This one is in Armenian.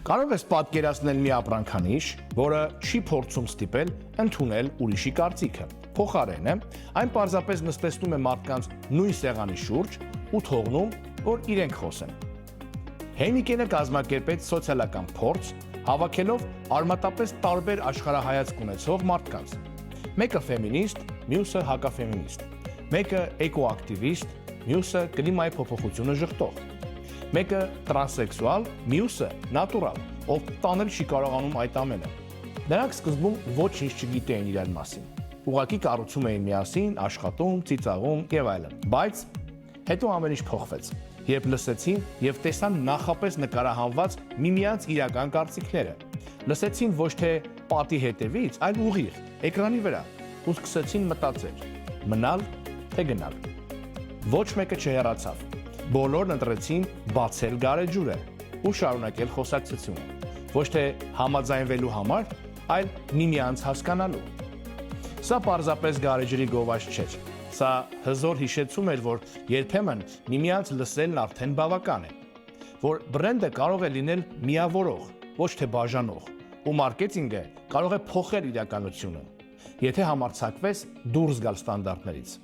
Կարող ես պատկերացնել մի ապրանքանիշ, որը չի փորձում ստիպել ընդունել ուրիշի կարծիքը։ Փոխարենը, այն պարզապես նստեցնում է մարդկանց նույն սեղանի շուրջ ու թողնում, որ իրենք խոսեն։ Հեյնիկենը կազմակերպեց սոցիալական փորձ, հավաքելով արմատապես տարբեր աշխարհայացք ունեցող մարդկանց։ Մեկը ֆեմինիստ, մյուսը հակաֆեմինիստ, մեկը էկոակտիվիստ, մյուսը կլիմայի փոփոխությունը ժխտող, մեկը տրանսեքսուալ, մյուսը նատուրալ, ով տանել չի կարողանում այդ ամենը։ Նրանք սկզբում ոչինչ չգիտեին իրար մասին։ Ուղղակի կառուցում էին միասին, աշխատում, ծիծաղում եւ այլն։ Բայց հետո ամեն ինչ փոխվեց, երբ լսեցին եւ տեսան նախապես նկարահանված միմյանց իրական կարծիքները։ Լսեցին ոչ թե պատի հետևից, այլ ուղիղ, էկրանի վրա, ու սկսեցին մտածել՝ մնալ թե գնալ։ Ոչ մեկը չհեռացավ։ Բոլորն ընտրեցին բացել գարեջուրը ու շարունակել խոսակցությունը։ Ոչ թե համաձայնվելու համար, այլ միմյանց հասկանալու։ Սա պարզապես գարեջրի գովաճ չէր։ Սա հզոր հիշեցում էր, որ երբեմն միմյանց լսելն արդեն բավական է, որ բրենդը կարող է լինել միավորող, ոչ թե բաժանող, ու մարքեթինգը կարող է փոխել իրականությունը, եթե համարձակվես դուրս գալ ստանդարտներից։